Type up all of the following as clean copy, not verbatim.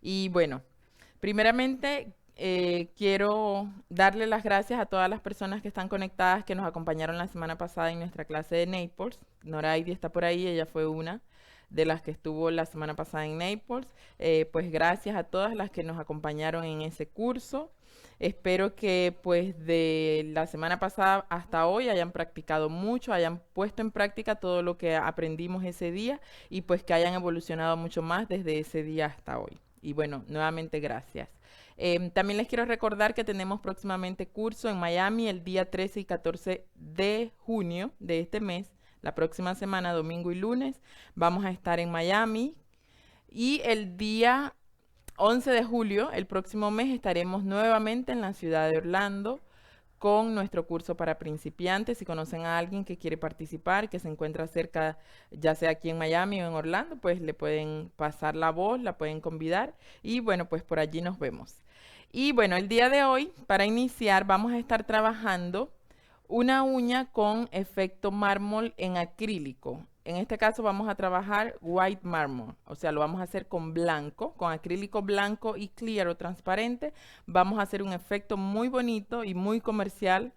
Y bueno, primeramente quiero darle las gracias a todas las personas que están conectadas, que nos acompañaron la semana pasada en nuestra clase de Naples. Noraidi está por ahí, ella fue una de las que estuvo la semana pasada en Naples. Pues gracias a todas las que nos acompañaron en ese curso. Espero que pues de la semana pasada hasta hoy hayan practicado mucho, hayan puesto en práctica todo lo que aprendimos ese día y pues que hayan evolucionado mucho más desde ese día hasta hoy. Y bueno, nuevamente gracias. También les quiero recordar que tenemos próximamente curso en Miami el día 13 y 14 de junio de este mes. La próxima semana, domingo y lunes, vamos a estar en Miami. Y el día 11 de julio, el próximo mes, estaremos nuevamente en la ciudad de Orlando con nuestro curso para principiantes. Si conocen a alguien que quiere participar, que se encuentra cerca, ya sea aquí en Miami o en Orlando, pues le pueden pasar la voz, la pueden convidar y bueno, pues por allí nos vemos. Y bueno, el día de hoy, para iniciar, vamos a estar trabajando una uña con efecto mármol en acrílico. En este caso vamos a trabajar white marble, o sea, lo vamos a hacer con blanco, con acrílico blanco y clear o transparente. Vamos a hacer un efecto muy bonito y muy comercial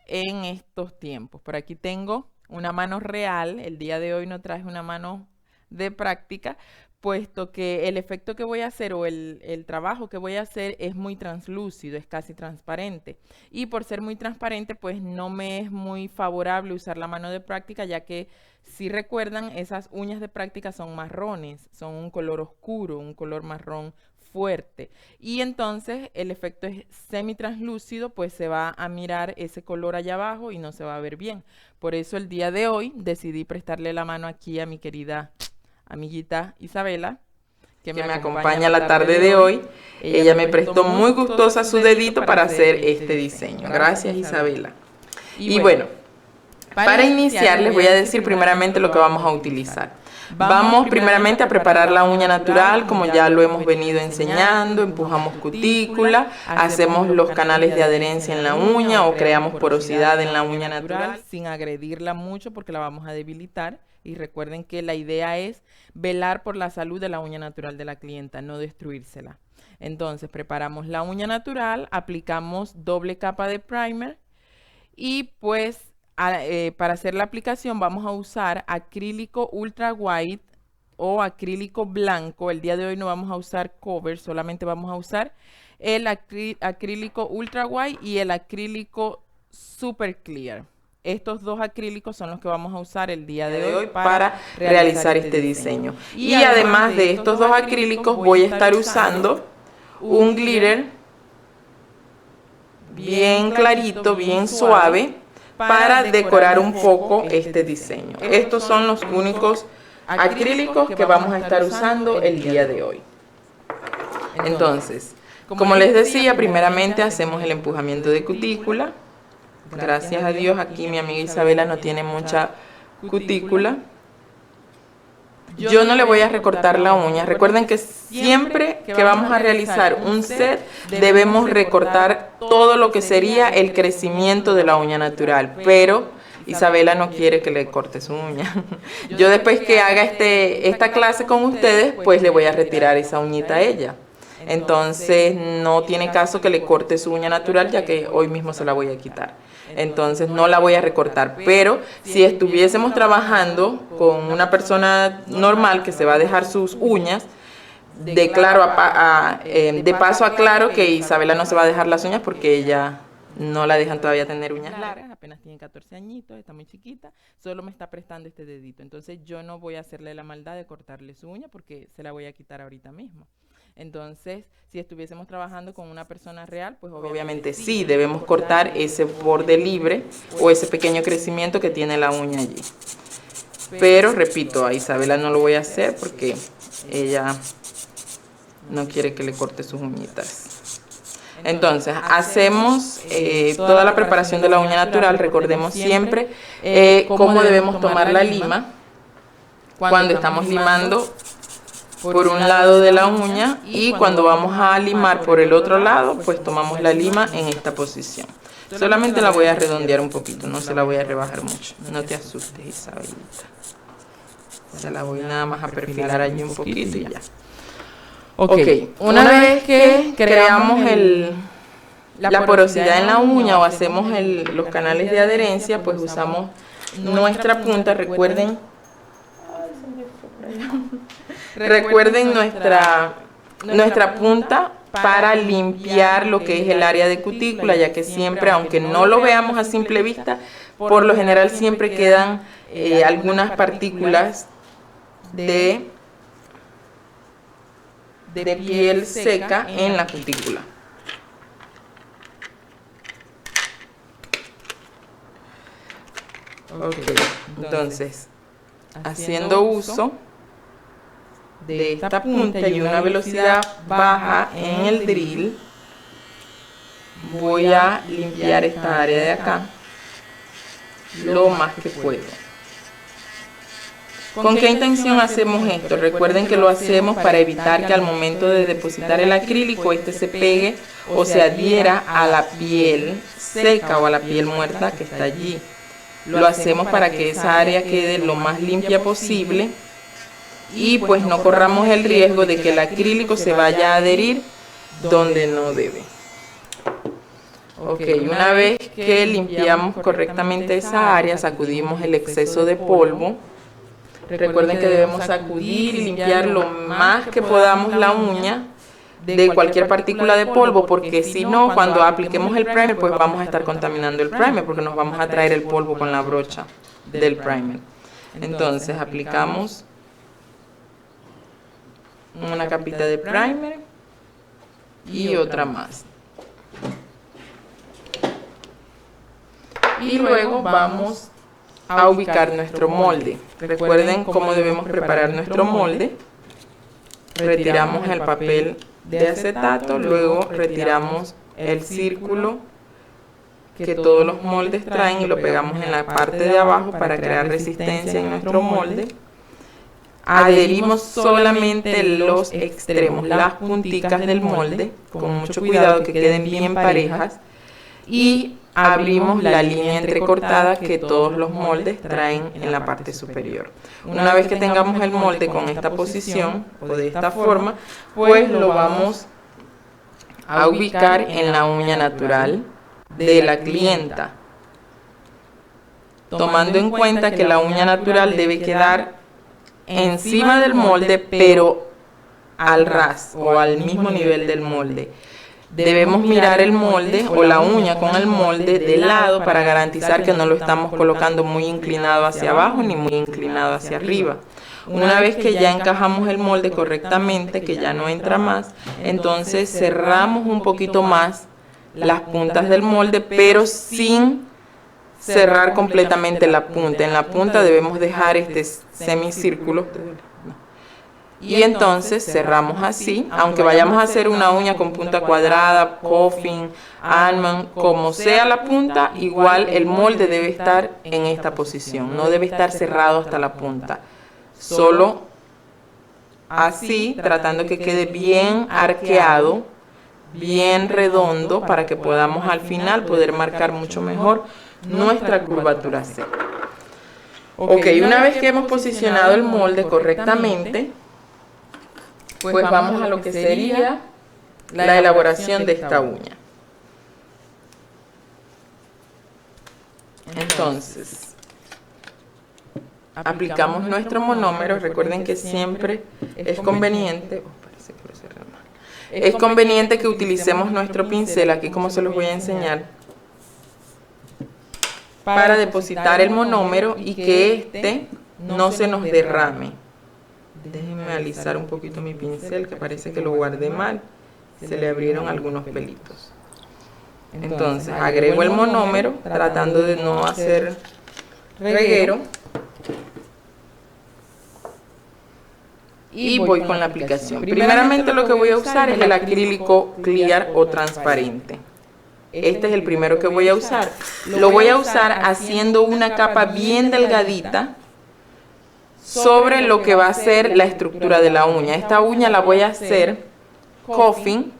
en estos tiempos. Por aquí tengo una mano real. El día de hoy no traje una mano de práctica, puesto que el efecto que voy a hacer o el trabajo que voy a hacer es muy translúcido, es casi transparente. Y por ser muy transparente, pues no me es muy favorable usar la mano de práctica, ya que si recuerdan, esas uñas de práctica son marrones, son un color oscuro, un color marrón fuerte. Y entonces el efecto es semi-translúcido, pues se va a mirar ese color allá abajo y no se va a ver bien. Por eso el día de hoy decidí prestarle la mano aquí a mi querida amiguita Isabela, que me acompaña la tarde de hoy. Ella me prestó muy gustosa su dedito para hacer este diseño. Gracias, Isabela. Y bueno, para iniciar les voy a decir primeramente lo que vamos a utilizar. Vamos primeramente a preparar la uña natural, como ya lo hemos venido enseñando. Empujamos cutícula, hacemos los canales de adherencia en la uña o creamos porosidad en la uña natural sin agredirla mucho porque la vamos a debilitar. Y recuerden que la idea es velar por la salud de la uña natural de la clienta, no destruírsela. Entonces preparamos la uña natural, aplicamos doble capa de primer y pues para hacer la aplicación vamos a usar acrílico ultra white o acrílico blanco. El día de hoy no vamos a usar cover, solamente vamos a usar el acrílico ultra white y el acrílico super clear. Estos dos acrílicos son los que vamos a usar el día de hoy para realizar este diseño. Y además de estos dos acrílicos voy a estar usando un glitter bien clarito, bien suave, para decorar un poco este diseño. Estos son los únicos acrílicos que vamos a estar usando el día de hoy. Entonces, como les decía, primeramente hacemos el empujamiento de cutícula. Gracias a Dios aquí mi amiga Isabela no tiene mucha cutícula. Yo no le voy a recortar la uña. Recuerden que siempre que vamos a realizar un set debemos recortar todo lo que sería el crecimiento de la uña natural, pero Isabela no quiere que le corte su uña. Yo después que haga esta clase con ustedes, pues le voy a retirar esa uñita a ella. Entonces no tiene caso que le corte su uña natural, ya que hoy mismo se la voy a quitar. Entonces no la voy a recortar, pero si estuviésemos trabajando con una persona normal que se va a dejar sus uñas, de paso aclaro que Isabela no se va a dejar las uñas porque ella no la dejan todavía tener uñas largas, apenas tiene 14 añitos, está muy chiquita, solo me está prestando este dedito. Entonces yo no voy a hacerle la maldad de cortarle su uña porque se la voy a quitar ahorita mismo. Entonces, si estuviésemos trabajando con una persona real, pues obviamente sí, debemos cortar ese borde libre o ese pequeño crecimiento que tiene la uña allí. Pero, repito, a Isabela no lo voy a hacer porque ella no quiere que le corte sus uñitas. Entonces, hacemos toda la preparación de la uña natural. Recordemos siempre cómo debemos tomar la lima cuando estamos limando por un lado de la uña y cuando vamos a limar por el otro lado, pues tomamos la lima en esta posición. Solamente la voy a redondear un poquito, no se la voy a rebajar mucho. No te asustes, Isabelita. Se la voy nada más a perfilar allí un poquito y ya. Ok, una vez que creamos la porosidad en la uña o hacemos los canales de adherencia, pues usamos nuestra punta. Recuerden nuestra punta para limpiar lo que es el área de cutícula, ya que siempre, aunque no lo veamos a simple vista, por lo general siempre quedan algunas partículas de piel seca en la cutícula. Ok, entonces, haciendo uso de esta punta y una velocidad baja en el drill, voy a limpiar esta área de acá lo más que puedo. ¿Con qué intención hacemos esto? Recuerden que lo hacemos para evitar que al momento de depositar el acrílico este se pegue o se adhiera a la piel seca o a la piel muerta que está allí. Lo hacemos para que esa área quede lo más limpia posible y pues no corramos el riesgo de que el acrílico se vaya a adherir donde no debe. Ok, una vez que limpiamos correctamente esa área, sacudimos el exceso de polvo. Recuerden que debemos sacudir y limpiar lo más que podamos la uña de cualquier partícula de polvo, porque si no, cuando apliquemos el primer, pues vamos a estar contaminando el primer, porque nos vamos a traer el polvo con la brocha del primer. Entonces aplicamos una capita de primer y otra más. Y luego vamos a ubicar nuestro molde. Recuerden cómo debemos preparar nuestro molde. Retiramos el papel de acetato, luego retiramos el círculo que todos los moldes traen y lo pegamos en la parte de abajo para crear resistencia en nuestro molde. Adherimos solamente los extremos, las punticas del molde, con mucho cuidado que queden bien parejas, y abrimos la línea entrecortada que todos los moldes traen en la parte superior. Una vez que tengamos el molde con esta posición o de esta forma, pues lo vamos a ubicar en la uña natural de la clienta, tomando en cuenta que la uña natural debe quedar encima del molde, pero al ras o al mismo nivel del molde. Debemos mirar el molde o la uña con el molde de lado para garantizar que no lo estamos colocando muy inclinado hacia abajo ni muy inclinado hacia arriba. Una vez que ya encajamos el molde correctamente, que ya no entra más, entonces cerramos un poquito más las puntas del molde, pero sin cerrar completamente la punta. En la punta debemos dejar este semicírculo. Y entonces cerramos así, aunque vayamos a hacer una uña con punta cuadrada, coffin, almond, como sea la punta, igual el molde debe estar en esta posición, no debe estar cerrado hasta la punta. Solo así, tratando que quede bien arqueado, bien redondo, para que podamos al final poder marcar mucho mejor nuestra curvatura seca. Ok, una vez que hemos posicionado el molde correctamente, pues vamos a lo que sería la elaboración de esta uña. Entonces, aplicamos nuestro monómero. Recuerden que siempre es conveniente, que utilicemos nuestro pincel, aquí como se los voy a enseñar, para depositar el monómero y que este no se nos derrame. Déjenme alisar un poquito mi pincel, que parece que lo guardé mal. Se le abrieron algunos pelitos. Entonces agrego el monómero, tratando de no hacer reguero. Y voy con la aplicación. Primeramente lo que voy a usar es el acrílico clear o transparente. Este es el primero que voy a usar. Lo voy a usar haciendo una capa bien delgadita sobre lo que va a ser la estructura de la uña. Esta uña la voy a hacer coffin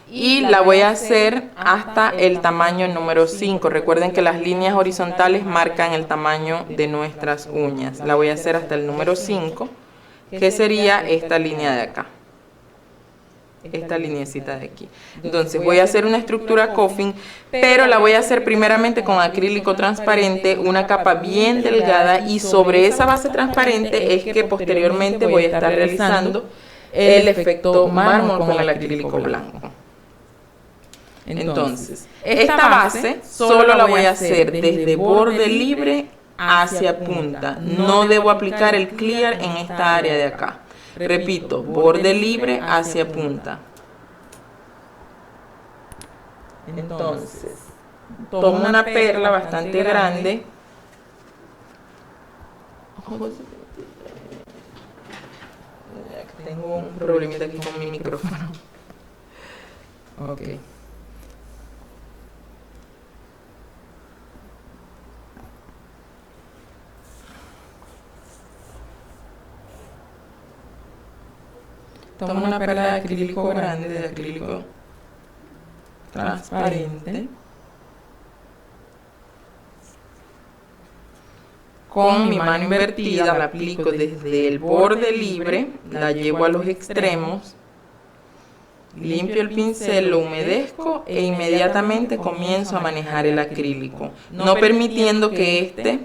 y la voy a hacer hasta el tamaño número 5. Recuerden que las líneas horizontales marcan el tamaño de nuestras uñas. La voy a hacer hasta el número 5, que sería esta línea de acá. esta lineecita de aquí. Entonces voy a hacer una estructura coffin, pero la voy a hacer primeramente con acrílico transparente, una capa bien delgada, y sobre esa base transparente es que posteriormente voy a estar realizando el efecto mármol con el acrílico blanco. Entonces, esta base solo la voy a hacer desde borde libre hacia punta. No debo aplicar el clear en esta área de acá. Repito, borde libre hacia punta. Entonces, tomo una perla bastante grande. Tengo un problemita aquí con mi micrófono. Ok. Tomo una perla de acrílico grande, de acrílico transparente. Con mi mano invertida la aplico desde el borde libre, la llevo a los extremos, limpio el pincel, lo humedezco e inmediatamente comienzo a manejar el acrílico, no permitiendo que este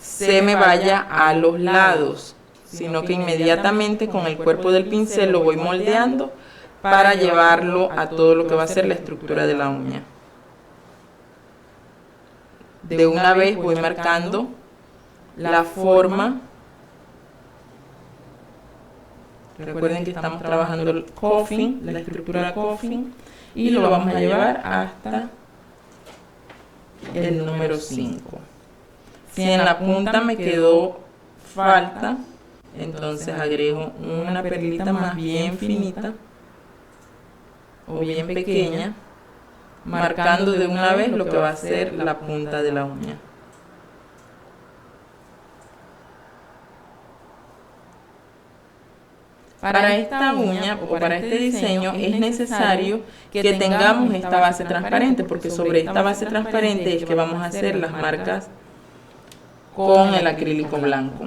se me vaya a los lados, sino que inmediatamente con el cuerpo del pincel lo voy moldeando para llevarlo a todo lo que va a ser la estructura de la uña. De una vez voy marcando la forma. Recuerden que estamos trabajando el coffin, la estructura coffin, y lo vamos a llevar hasta el número 5. Si en la punta me quedó falta, entonces agrego una perlita más bien finita o bien pequeña, marcando de una vez lo que va a ser la punta de la uña. Para esta uña o para este diseño es necesario que tengamos esta base transparente, porque sobre esta base transparente es que vamos a hacer las marcas con el acrílico blanco.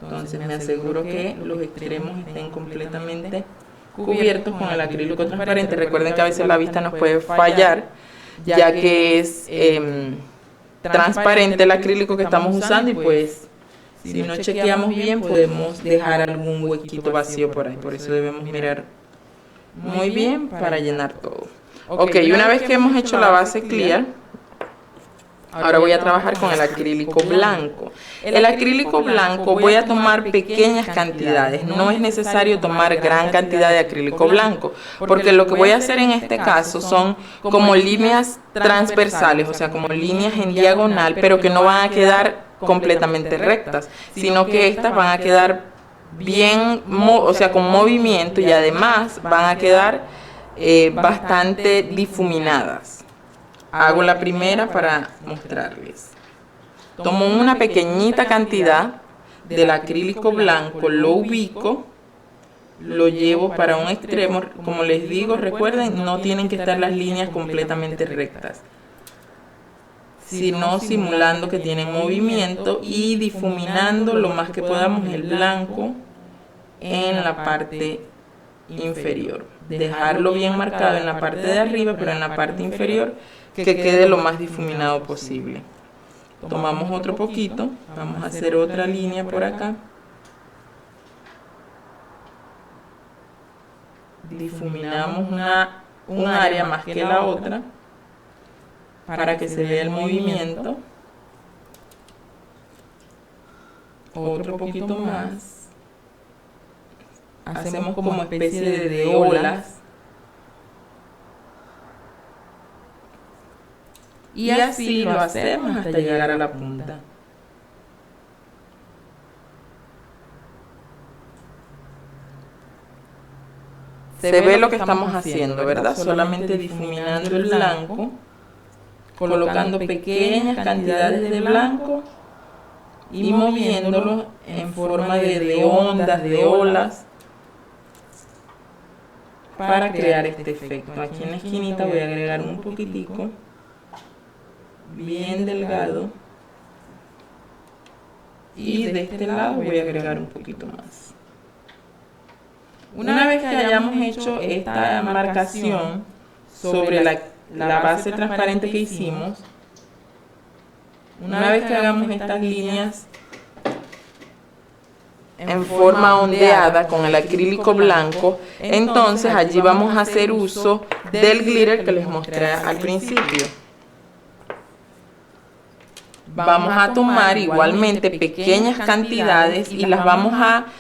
Entonces me aseguro que los extremos estén completamente cubiertos con el acrílico transparente. Recuerden que a veces la vista nos puede fallar, ya que es transparente el acrílico que estamos usando, y pues si no chequeamos bien podemos dejar algún huequito vacío por ahí. Por eso debemos mirar muy bien para llenar todo. Ok, una vez que hemos hecho la base clear, ahora voy a trabajar con el acrílico blanco. El acrílico blanco voy a tomar pequeñas cantidades. No es necesario tomar gran cantidad de acrílico blanco, porque lo que voy a hacer en este caso son como líneas transversales, o sea, como líneas en diagonal, pero que no van a quedar completamente rectas, sino que estas van a quedar bien, o sea, con movimiento, y además van a quedar bastante difuminadas. Hago la primera para mostrarles. Tomo una pequeñita cantidad del acrílico blanco, lo ubico, lo llevo para un extremo. Como les digo, recuerden, no tienen que estar las líneas completamente rectas, sino simulando que tienen movimiento y difuminando lo más que podamos el blanco en la parte inferior. Dejarlo bien marcado en la parte de arriba, pero en la parte inferior que quede lo más difuminado posible. Tomamos otro poquito, vamos a hacer otra línea por acá. Difuminamos un área más que la otra para que se vea el movimiento. Otro poquito más. Hacemos como especie de olas. Y así lo hacemos hasta llegar a la punta. Se ve lo que estamos haciendo, ¿verdad? Solamente difuminando el blanco, colocando pequeñas cantidades de blanco y moviéndolo en forma de ondas, de olas, para crear este efecto. Aquí en la esquinita voy a agregar un poquitico, bien delgado, y de este lado voy a agregar un poquito más. Una vez que hayamos hecho esta marcación sobre la base transparente que hicimos, una vez que hagamos estas líneas en forma ondeada con el acrílico blanco, entonces allí vamos a hacer uso del glitter que les mostré al principio. Vamos a tomar igualmente pequeñas cantidades y las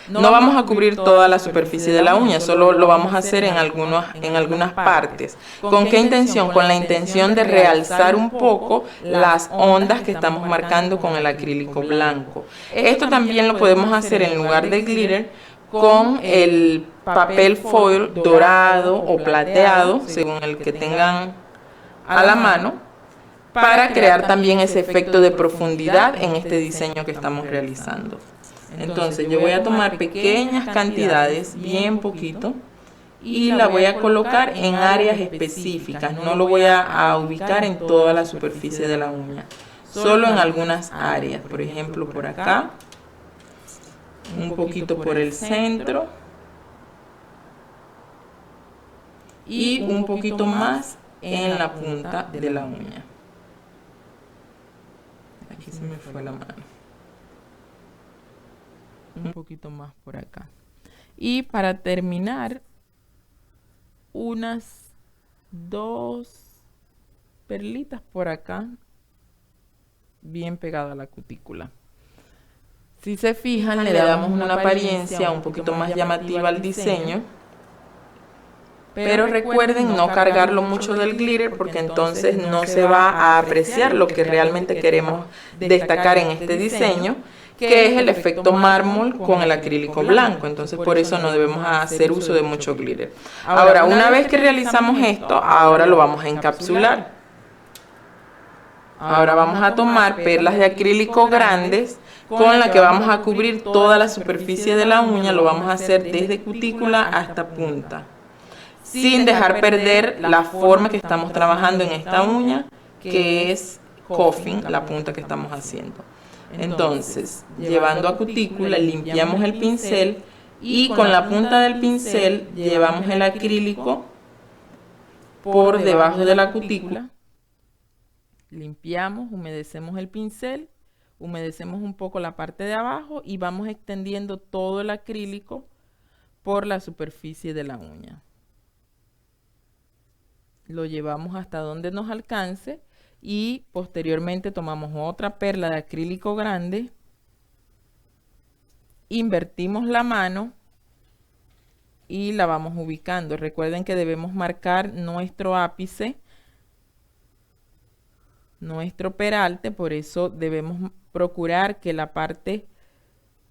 no vamos a cubrir toda la superficie de la uña, solo lo vamos a hacer en algunas partes. ¿Con qué intención? Con la intención de realzar un poco las ondas que estamos marcando con el acrílico blanco. Esto también lo podemos hacer en lugar de glitter con el papel foil dorado o plateado, según el que tengan a la mano, para crear también ese efecto de profundidad en este diseño que estamos realizando. Entonces yo voy a tomar pequeñas cantidades, bien poquito, y la voy a colocar en áreas específicas. No lo voy a ubicar en toda la superficie de la uña, solo en algunas áreas. Por ejemplo, por acá, un poquito por el centro y un poquito más en la punta de la uña. Aquí se me fue la mano. Un poquito más por acá. Y para terminar, unas 2 perlitas por acá, bien pegada a la cutícula. Si se fijan, le damos una apariencia un poquito más llamativa al diseño. Pero recuerden no cargarlo mucho del glitter porque entonces no se va a apreciar lo que realmente queremos destacar en este diseño, que es el efecto mármol con el acrílico blanco. Entonces por eso no debemos hacer uso de mucho glitter. Ahora, una vez que realizamos esto, ahora lo vamos a encapsular. Ahora vamos a tomar perlas de acrílico grandes con las que vamos a cubrir toda la superficie de la uña. Lo vamos a hacer desde cutícula hasta punta, sin dejar perder la forma que estamos trabajando en esta uña, que es cuffing, la punta que estamos haciendo. Entonces, llevando a cutícula, limpiamos el pincel y con la punta del pincel llevamos el acrílico por debajo de la cutícula. Limpiamos, humedecemos el pincel, humedecemos un poco la parte de abajo y vamos extendiendo todo el acrílico por la superficie de la uña. Lo llevamos hasta donde nos alcance y posteriormente tomamos otra perla de acrílico grande, invertimos la mano y la vamos ubicando. Recuerden que debemos marcar nuestro ápice, nuestro peralte, por eso debemos procurar que la parte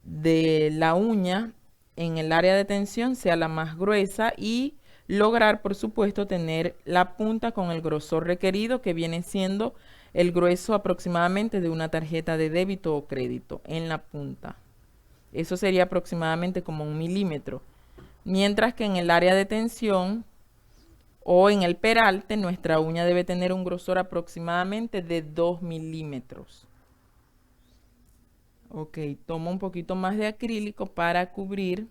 de la uña en el área de tensión sea la más gruesa y lograr, por supuesto, tener la punta con el grosor requerido, que viene siendo el grueso aproximadamente de una tarjeta de débito o crédito en la punta. Eso sería aproximadamente como 1 milímetro. Mientras que en el área de tensión o en el peralte, nuestra uña debe tener un grosor aproximadamente de 2 milímetros. Ok, tomo un poquito más de acrílico para cubrir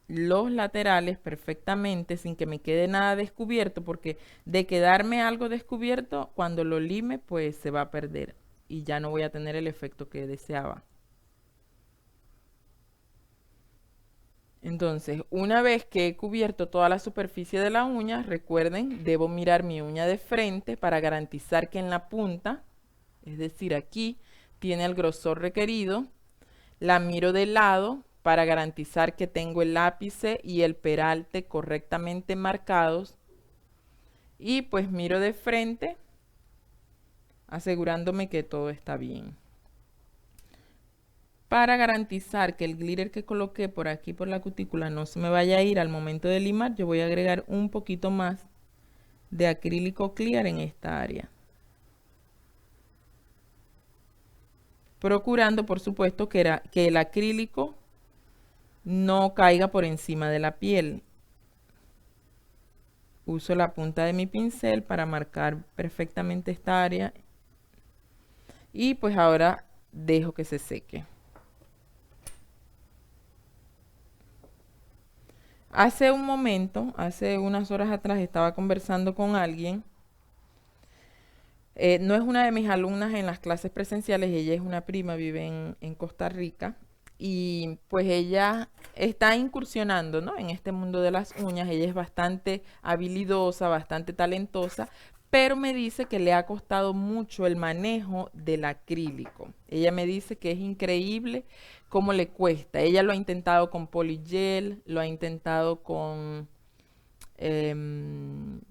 los laterales perfectamente sin que me quede nada descubierto, porque de quedarme algo descubierto, cuando lo lime pues se va a perder y ya no voy a tener el efecto que deseaba. Entonces, una vez que he cubierto toda la superficie de la uña, recuerden, debo mirar mi uña de frente para garantizar que en la punta, es decir, aquí, tiene el grosor requerido. La miro de lado para garantizar que tengo el ápice y el peralte correctamente marcados. Y pues miro de frente, asegurándome que todo está bien. Para garantizar que el glitter que coloqué por aquí por la cutícula no se me vaya a ir al momento de limar, yo voy a agregar un poquito más de acrílico clear en esta área. Procurando, por supuesto, que el acrílico no caiga por encima de la piel. Uso la punta de mi pincel para marcar perfectamente esta área. Y pues ahora dejo que se seque. Hace un momento, hace unas horas atrás, estaba conversando con alguien. No es una de mis alumnas en las clases presenciales, ella es una prima, vive en Costa Rica y pues ella está incursionando, ¿no?, en este mundo de las uñas. Ella es bastante habilidosa, bastante talentosa, pero me dice que le ha costado mucho el manejo del acrílico. Ella me dice que es increíble cómo le cuesta. Ella lo ha intentado con polygel, lo ha intentado con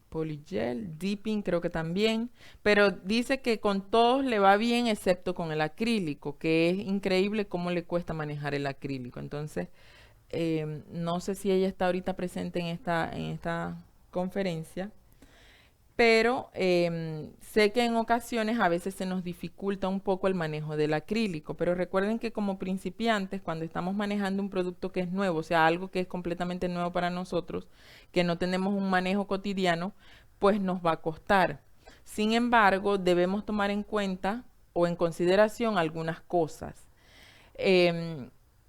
polygel, dipping creo que también, pero dice que con todos le va bien excepto con el acrílico, que es increíble cómo le cuesta manejar el acrílico. Entonces, no sé si ella está ahorita presente en esta conferencia, pero sé que en ocasiones a veces se nos dificulta un poco el manejo del acrílico, pero recuerden que como principiantes, cuando estamos manejando un producto que es nuevo, o sea, algo que es completamente nuevo para nosotros, que no tenemos un manejo cotidiano, pues nos va a costar. Sin embargo, debemos tomar en cuenta o en consideración algunas cosas.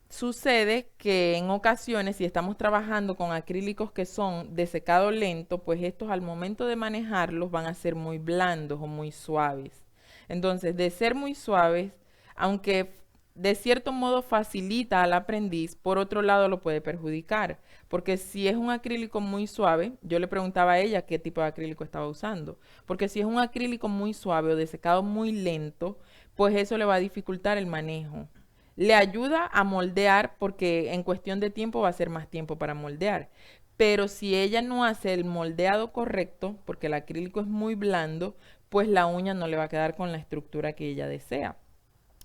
Sucede que en ocasiones, si estamos trabajando con acrílicos que son de secado lento, pues estos al momento de manejarlos van a ser muy blandos o muy suaves. Entonces, de ser muy suaves, aunque de cierto modo facilita al aprendiz, por otro lado lo puede perjudicar, porque si es un acrílico muy suave, yo le preguntaba a ella qué tipo de acrílico estaba usando, porque si es un acrílico muy suave o de secado muy lento, pues eso le va a dificultar el manejo. Le ayuda a moldear porque en cuestión de tiempo va a ser más tiempo para moldear. Pero si ella no hace el moldeado correcto, porque el acrílico es muy blando, pues la uña no le va a quedar con la estructura que ella desea.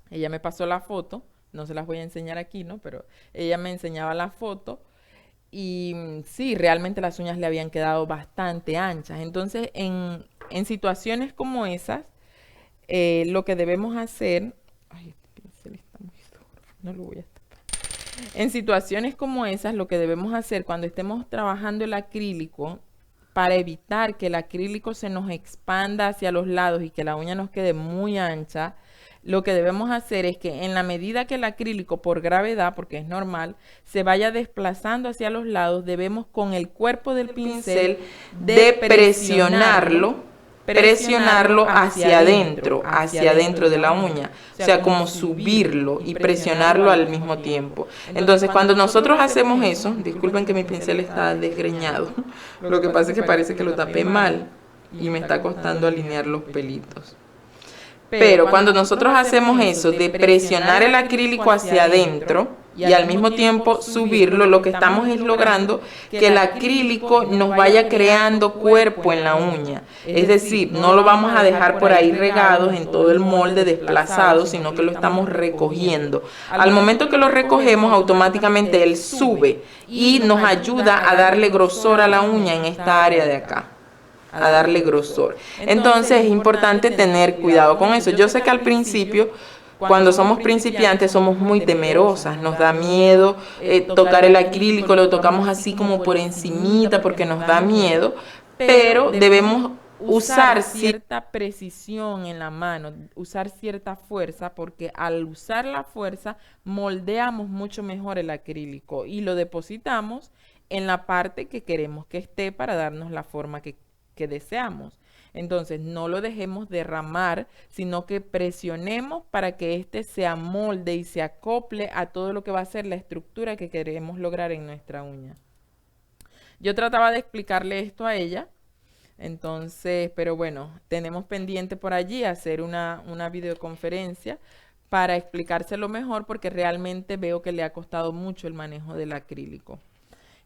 Ella me pasó la foto, no se las voy a enseñar aquí, ¿no? Pero ella me enseñaba la foto y sí, realmente las uñas le habían quedado bastante anchas. Entonces, en situaciones como esas, lo que debemos hacer... Ay, este pincel está muy duro, no lo voy a tapar. En situaciones como esas, lo que debemos hacer cuando estemos trabajando el acrílico, para evitar que el acrílico se nos expanda hacia los lados y que la uña nos quede muy ancha, lo que debemos hacer es que en la medida que el acrílico, por gravedad, porque es normal, se vaya desplazando hacia los lados, debemos con el cuerpo del pincel presionarlo hacia adentro de la uña, o sea, como subirlo y presionarlo al mismo tiempo. Entonces, cuando nosotros hacemos eso, disculpen que mi pincel está desgreñado, lo que pasa es que parece que lo tapé mal y me está costando alinear los pelitos. Pero cuando nosotros hacemos eso de presionar el acrílico hacia adentro y al mismo tiempo subirlo, lo que estamos es logrando que el acrílico nos vaya creando cuerpo en la uña. Es decir, no lo vamos a dejar por ahí regados en todo el molde desplazado, sino que lo estamos recogiendo. Al momento que lo recogemos, automáticamente él sube y nos ayuda a darle grosor a la uña en esta área de acá, a darle grosor. Entonces es importante tener cuidado con eso. Yo sé que al principio, cuando somos principiantes, somos muy temerosas, nos da miedo tocar el acrílico, lo tocamos así como por encimita porque nos da miedo, pero debemos usar cierta precisión en la mano, usar cierta fuerza, porque al usar la fuerza moldeamos mucho mejor el acrílico y lo depositamos en la parte que queremos que esté para darnos la forma que deseamos. Entonces, no lo dejemos derramar, sino que presionemos para que éste se amolde y se acople a todo lo que va a ser la estructura que queremos lograr en nuestra uña. Yo trataba de explicarle esto a ella, entonces, pero bueno, tenemos pendiente por allí hacer una videoconferencia para explicárselo mejor porque realmente veo que le ha costado mucho el manejo del acrílico.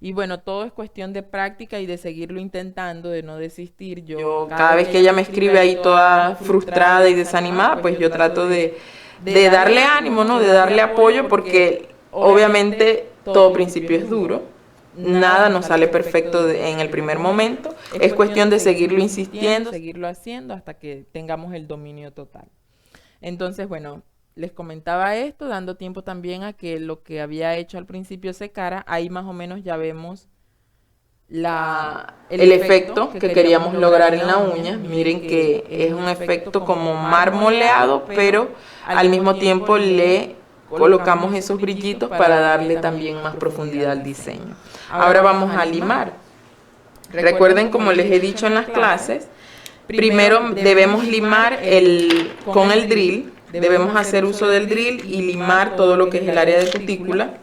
Y bueno, todo es cuestión de práctica y de seguirlo intentando, de no desistir. Yo cada vez que ella me escribe ahí toda frustrada y desanimada, pues yo trato de darle ánimo, ¿no? De darle apoyo porque obviamente todo principio es duro. Nada nos sale perfecto en el primer momento. Es cuestión de seguirlo insistiendo, seguirlo haciendo hasta que tengamos el dominio total. Entonces, bueno, les comentaba esto, dando tiempo también a que lo que había hecho al principio secara. Ahí más o menos ya vemos el efecto que queríamos lograr en la uña. Miren que es un efecto como marmoleado, pero al mismo tiempo le colocamos esos brillitos para darle también más profundidad al diseño. Ahora vamos a limar. Recuerden, como les he dicho en las clases, primero debemos limar con el drill, debemos hacer uso del drill y limar todo lo que es el área de cutícula.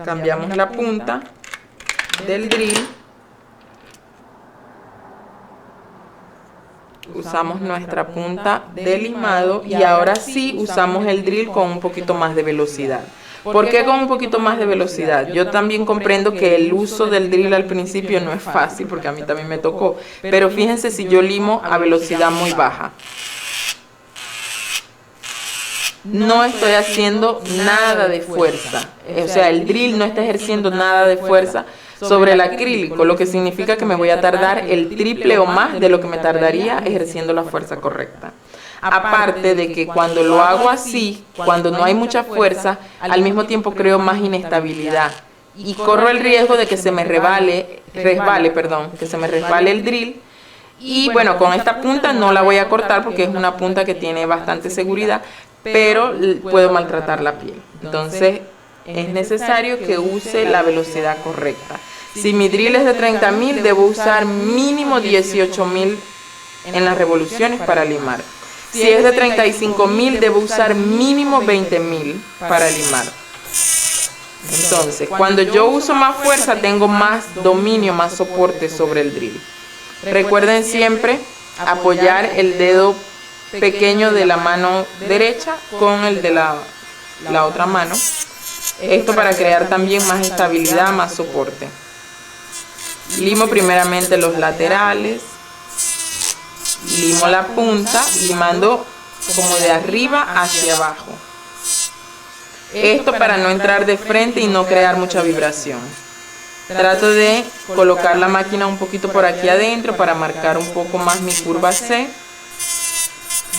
Cambiamos la punta del drill. Usamos nuestra punta de limado y ahora sí usamos el drill con un poquito más de velocidad. ¿Por qué con un poquito más de velocidad? Yo también comprendo que el uso del drill al principio no es fácil, porque a mí también me tocó. Pero fíjense si yo limo a velocidad muy baja. No estoy haciendo nada de fuerza. O sea, el drill no está ejerciendo nada de fuerza sobre el acrílico, lo que significa que me voy a tardar el triple o más de lo que me tardaría ejerciendo la fuerza correcta. Aparte de que cuando lo hago así, cuando no hay mucha fuerza, al mismo tiempo creo más inestabilidad y corro el riesgo de que se me resbale el drill. Y bueno, con esta punta no la voy a cortar porque es una punta que tiene bastante seguridad, pero puedo maltratar la piel. Entonces es necesario que use la velocidad correcta. Si mi drill es de 30.000, debo usar mínimo 18.000 en las revoluciones para limar. Si es de 35.000, debo usar mínimo 20.000 para limar. Entonces, cuando yo uso más fuerza, tengo más dominio, más soporte sobre el drill. Recuerden siempre apoyar el dedo pequeño de la mano derecha con el de la otra mano. Esto para crear también más estabilidad, más soporte. Limo primeramente los laterales. Limo la punta, limando como de arriba hacia abajo. Esto para no entrar de frente y no crear mucha vibración. Trato de colocar la máquina un poquito por aquí adentro para marcar un poco más mi curva C.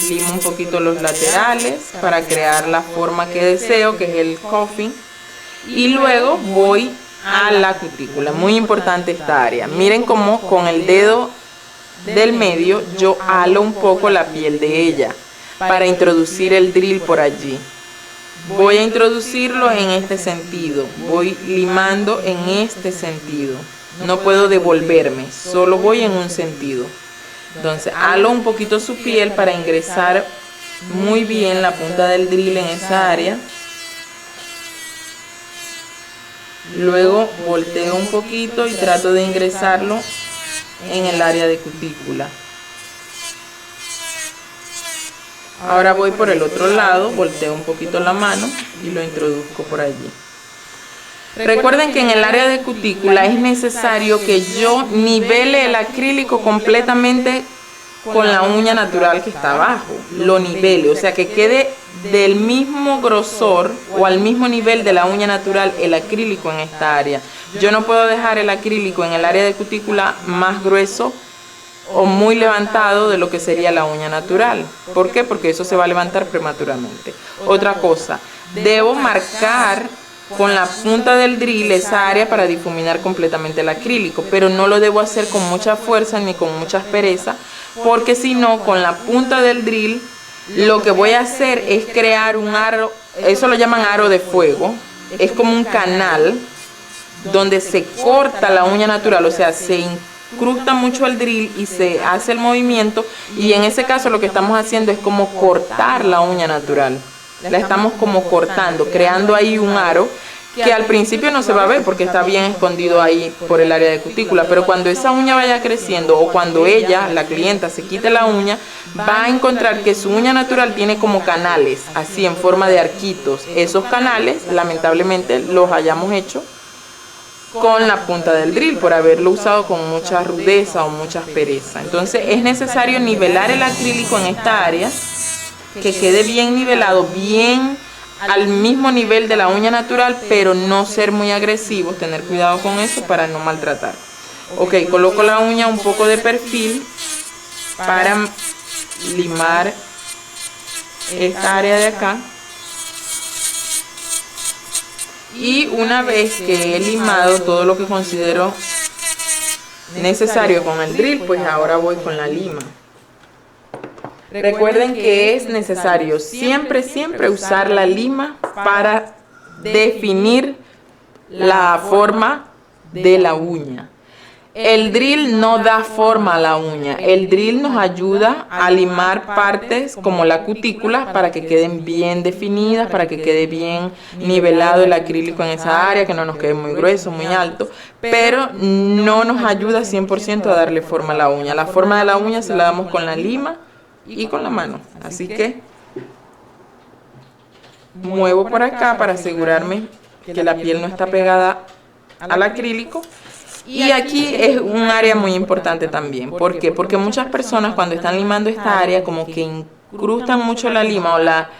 Limo un poquito los laterales para crear la forma que deseo, que es el coffin. Y luego voy a la cutícula. Muy importante esta área. Miren cómo con el dedo del medio yo halo un poco la piel de ella para introducir el drill por allí. Voy a introducirlo en este sentido, voy limando en este sentido, no puedo devolverme, solo voy en un sentido. Entonces halo un poquito su piel para ingresar muy bien la punta del drill en esa área. Luego volteo un poquito y trato de ingresarlo en el área de cutícula. Ahora voy por el otro lado, volteo un poquito la mano y lo introduzco por allí. Recuerden que en el área de cutícula es necesario que yo nivele el acrílico completamente con la uña natural que está abajo. Lo nivele, o sea que quede del mismo grosor o al mismo nivel de la uña natural el acrílico en esta área. Yo no puedo dejar el acrílico en el área de cutícula más grueso o muy levantado de lo que sería la uña natural. ¿Por qué? Porque eso se va a levantar prematuramente. Otra cosa, debo marcar con la punta del drill esa área para difuminar completamente el acrílico, pero no lo debo hacer con mucha fuerza ni con mucha aspereza, porque si no, con la punta del drill lo que voy a hacer es crear un aro, eso lo llaman aro de fuego, es como un canal donde se corta la uña natural, o sea, se incrusta mucho el drill y se hace el movimiento, y en ese caso lo que estamos haciendo es como cortar la uña natural. La estamos como cortando, creando ahí un aro que al principio no se va a ver porque está bien escondido ahí por el área de cutícula, pero cuando esa uña vaya creciendo o cuando ella, la clienta, se quite la uña, va a encontrar que su uña natural tiene como canales, así en forma de arquitos. Esos canales, lamentablemente, los hayamos hecho con la punta del drill por haberlo usado con mucha rudeza o mucha aspereza. Entonces es necesario nivelar el acrílico en esta área, que quede bien nivelado, bien al mismo nivel de la uña natural, pero no ser muy agresivos, tener cuidado con eso para no maltratar. Ok, coloco la uña un poco de perfil para limar esta área de acá. Y una vez que he limado todo lo que considero necesario con el drill, pues ahora voy con la lima. Recuerden que es necesario siempre usar la lima para definir la forma de la uña. El drill no da forma a la uña, el drill nos ayuda a limar partes como la cutícula para que queden bien definidas, para que quede bien nivelado el acrílico en esa área, que no nos quede muy grueso, muy alto, pero no nos ayuda 100% a darle forma a la uña. La forma de la uña se la damos con la lima y con la mano, así que muevo por acá para asegurarme que la piel no está pegada al acrílico. Y aquí es un área muy importante también. ¿Por qué? Porque muchas personas cuando están limando esta área como que incrustan mucho la lima o la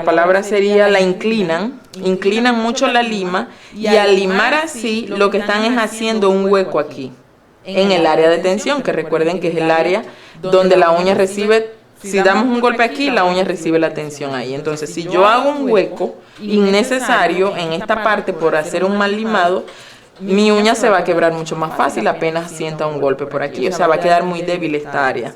palabra sería la inclinan mucho la lima y al limar así lo que están es haciendo un hueco aquí en el área de tensión, que recuerden que es el área donde la uña recibe, si damos un golpe aquí, la uña recibe la tensión ahí. Entonces, si yo hago un hueco innecesario en esta parte por hacer un mal limado, mi uña se va a quebrar mucho más fácil apenas sienta un golpe por aquí, o sea, va a quedar muy débil esta área.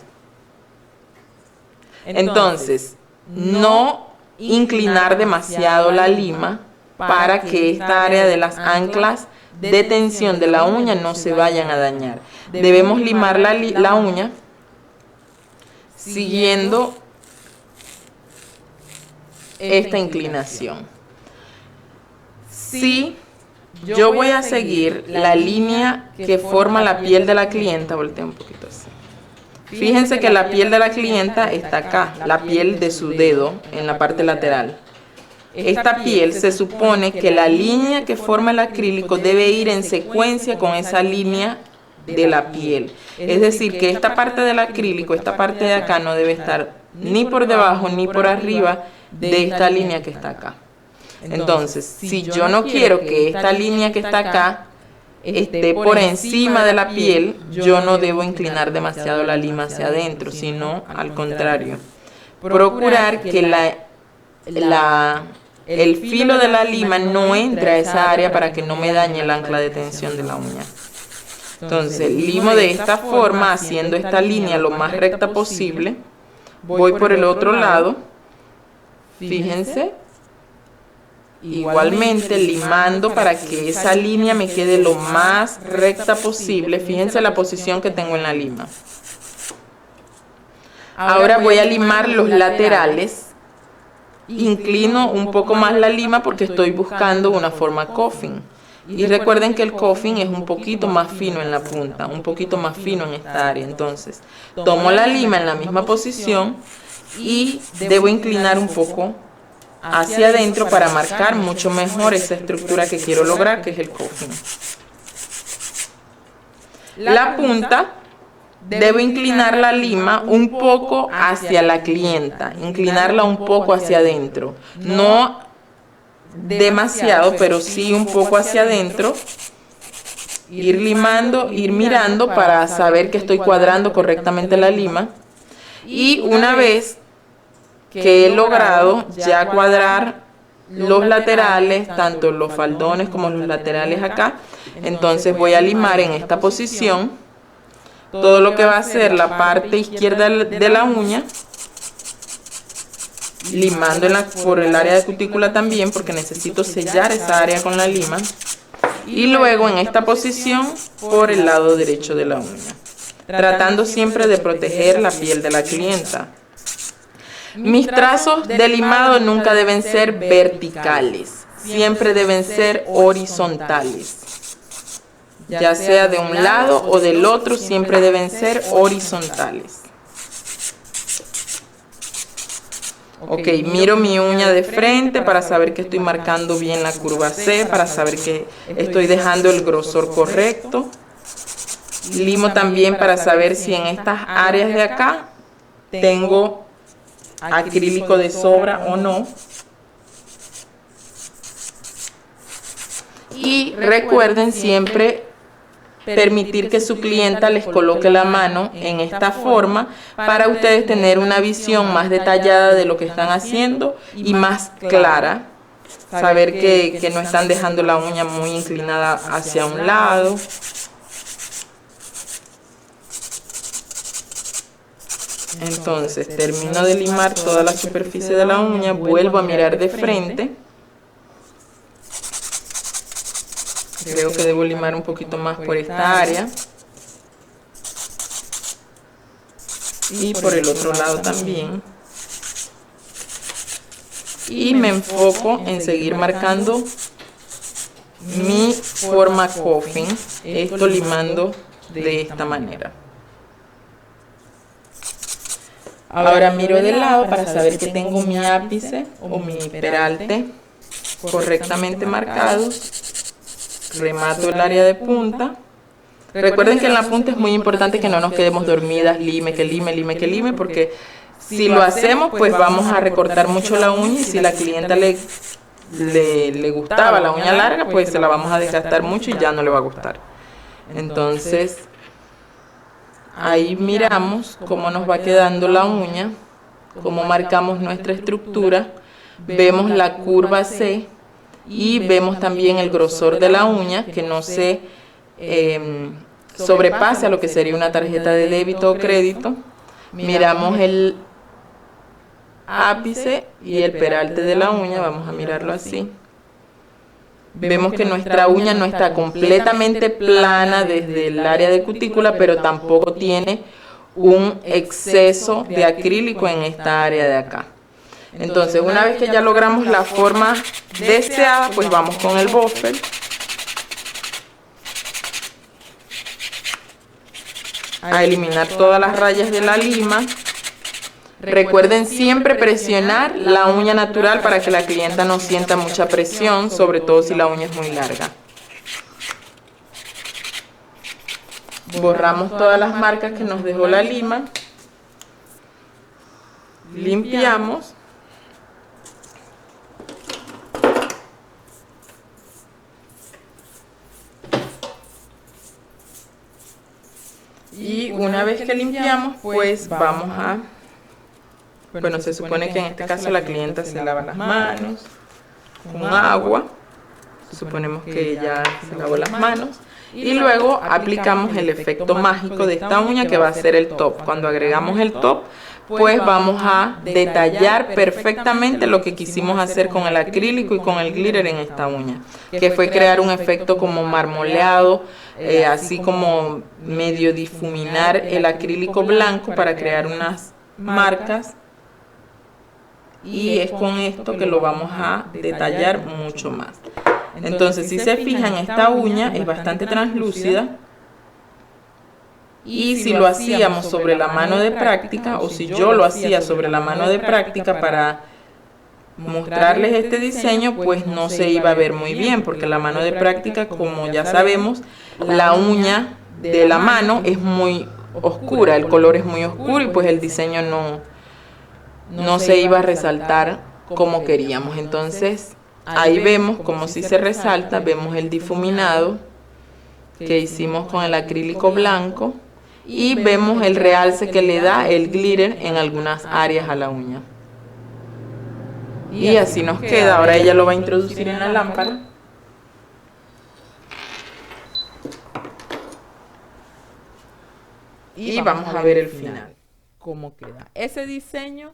Entonces, no inclinar demasiado la lima para que esta área de las anclas de tensión de la uña no se vayan a dañar. Debemos limar la uña siguiendo esta inclinación. Si yo voy a seguir la línea que forma la piel de la clienta, volteo un poquito así. Fíjense que la piel de la clienta está acá, la piel de su dedo en la parte lateral. Esta piel se supone que la línea que forma el acrílico debe ir en secuencia con esa línea de la piel. Es decir, que esta parte del acrílico, esta parte de acá no debe estar ni por debajo ni por arriba de esta línea que está acá. Entonces, si yo no quiero que esta línea que está acá esté por encima de la piel, yo no debo inclinar demasiado la lima hacia adentro, sino al contrario. Procurar que el filo de la lima no entre a esa área para que no me dañe el ancla de tensión de la uña. Entonces, limo de esta forma, haciendo esta línea lo más recta posible. Voy por el otro lado, fíjense. Igualmente limando para que esa línea me quede lo más recta posible. Fíjense la posición que tengo en la lima. Ahora voy a limar los laterales. Inclino un poco más la lima porque estoy buscando una forma coffin. Y recuerden que el coffin es un poquito más fino en la punta, un poquito más fino en esta área. Entonces, tomo la lima en la misma posición y debo inclinar un poco hacia adentro para marcar mucho mejor esa estructura que quiero lograr, que es el coffin. La punta, debo inclinar la lima un poco hacia la clienta, inclinarla un poco hacia adentro, no demasiado, pero sí un poco hacia adentro, ir limando, ir mirando para saber que estoy cuadrando correctamente la lima, y una vez que he logrado ya cuadrar los laterales, tanto los faldones como los laterales acá, entonces voy a limar en esta posición todo lo que va a ser la parte izquierda de la uña, limando por el área de cutícula también, porque necesito sellar esa área con la lima, y luego en esta posición por el lado derecho de la uña, tratando siempre de proteger la piel de la clienta. Mis trazos de limado nunca deben ser verticales, siempre deben ser horizontales. Ya sea de un lado o del otro, siempre deben ser horizontales. Ok, miro mi uña de frente para saber que estoy marcando bien la curva C, para saber que estoy dejando el grosor correcto. Limo también para saber si en estas áreas de acá tengo acrílico de sobra o no. Y recuerden siempre permitir que su clienta les coloque la mano en esta forma para ustedes tener una visión más detallada de lo que están haciendo y más clara. Saber que no están dejando la uña muy inclinada hacia un lado. Entonces termino de limar toda la superficie de la uña, vuelvo a mirar de frente. Creo que debo limar un poquito más por esta área. Y por el otro lado también. Y me enfoco en seguir marcando mi forma coffin, esto limando de esta manera. Ahora miro de lado para saber que tengo mi ápice o mi peralte correctamente marcados. Remato el área de punta. Recuerden que en la punta es muy importante que no nos quedemos dormidas, lime, que lime, lime, que lime, porque si lo hacemos, pues vamos a recortar mucho la uña y si la clienta le gustaba la uña larga, pues se la vamos a desgastar mucho y ya no le va a gustar. Entonces, ahí miramos cómo nos va quedando la uña, cómo marcamos nuestra estructura, vemos la curva C y vemos también el grosor de la uña, que no se sobrepase a lo que sería una tarjeta de débito o crédito. Miramos el ápice y el peralte de la uña, vamos a mirarlo así. Vemos que nuestra uña no está completamente plana desde el área de cutícula, pero tampoco tiene un exceso de acrílico en esta área de acá. Entonces, una vez que ya logramos la forma deseada, pues vamos con el buffer. A eliminar todas las rayas de la lima. Recuerden siempre presionar la uña natural para que la clienta no sienta mucha presión, sobre todo si la uña es muy larga. Borramos todas las marcas que nos dejó la lima. Limpiamos. Y una vez que limpiamos, pues vamos a... Bueno, se supone que en este caso la clienta se lava las manos con agua. Suponemos que ella se lavó las manos. Y luego aplicamos el efecto mágico de esta uña, que va a ser el top. Cuando agregamos el top, pues vamos a detallar perfectamente lo que quisimos hacer con el acrílico y con el glitter en esta uña, que fue crear un efecto como marmoleado, así como medio difuminar el acrílico blanco para crear unas marcas. Y es con esto que lo vamos a detallar mucho más. Entonces, si se fijan, esta uña es bastante translúcida. Y si lo hacíamos sobre la mano de práctica, o si yo lo hacía sobre la mano de práctica para mostrarles este diseño, pues no se iba a ver muy bien, porque la mano de práctica, como ya sabemos, la uña de la mano es muy oscura, el color es muy oscuro y pues el diseño no se iba a resaltar como queríamos. Entonces ahí vemos como si se resalta, vemos el difuminado que hicimos con el acrílico blanco y vemos el realce que le da el glitter en algunas áreas a la uña. Y así nos queda. Ahora ella lo va a introducir en la lámpara. Y vamos a ver el final, cómo queda. Ese diseño,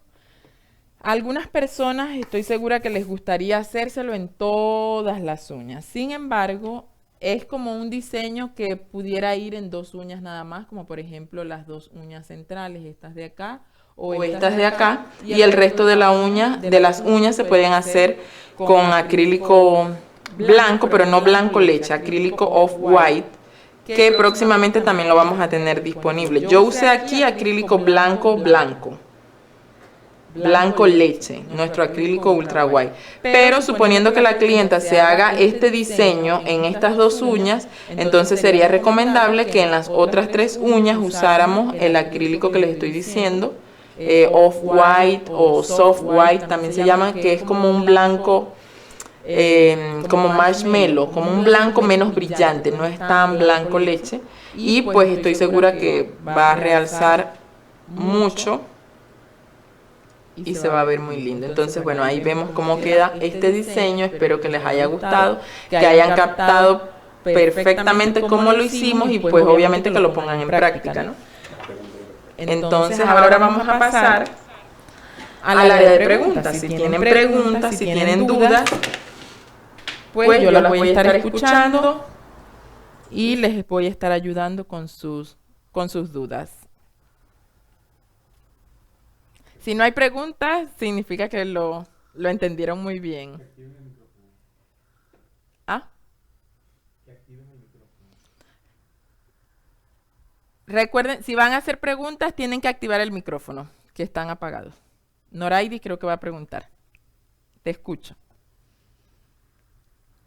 a algunas personas estoy segura que les gustaría hacérselo en todas las uñas. Sin embargo, es como un diseño que pudiera ir en dos uñas nada más, como por ejemplo las dos uñas centrales, estas de acá o estas de acá, y el resto de las uñas se pueden hacer con acrílico blanco, pero no blanco leche, acrílico off-white, que próximamente también lo vamos a tener disponible. Yo usé aquí acrílico blanco leche, nuestro acrílico ultra white. Pero suponiendo que la clienta se haga este diseño en estas dos uñas, entonces sería recomendable que en las otras tres uñas usáramos el acrílico que les estoy diciendo, off white o soft white también se llama, que es como un blanco como marshmallow, como un blanco menos brillante, no es tan blanco leche, y pues estoy segura que va a realzar mucho y se va a ver muy lindo. Entonces, bueno, ahí vemos cómo queda este diseño. Espero que les haya gustado, que hayan captado perfectamente cómo lo hicimos y pues obviamente que lo pongan en práctica, ¿no? Entonces ahora vamos a pasar al área de preguntas. Si tienen preguntas, si tienen dudas, pues yo las voy a estar escuchando y les voy a estar ayudando con sus dudas. Si no hay preguntas, significa que lo entendieron muy bien. ¿Ah? Recuerden, si van a hacer preguntas, tienen que activar el micrófono, que están apagados. Noraidi creo que va a preguntar. Te escucho.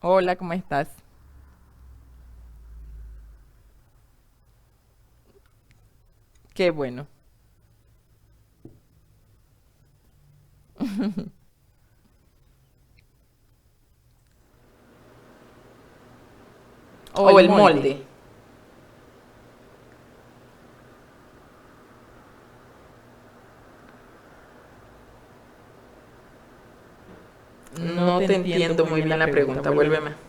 Hola, ¿cómo estás? Qué bueno. O el molde. No te entiendo muy bien la pregunta, vuélveme.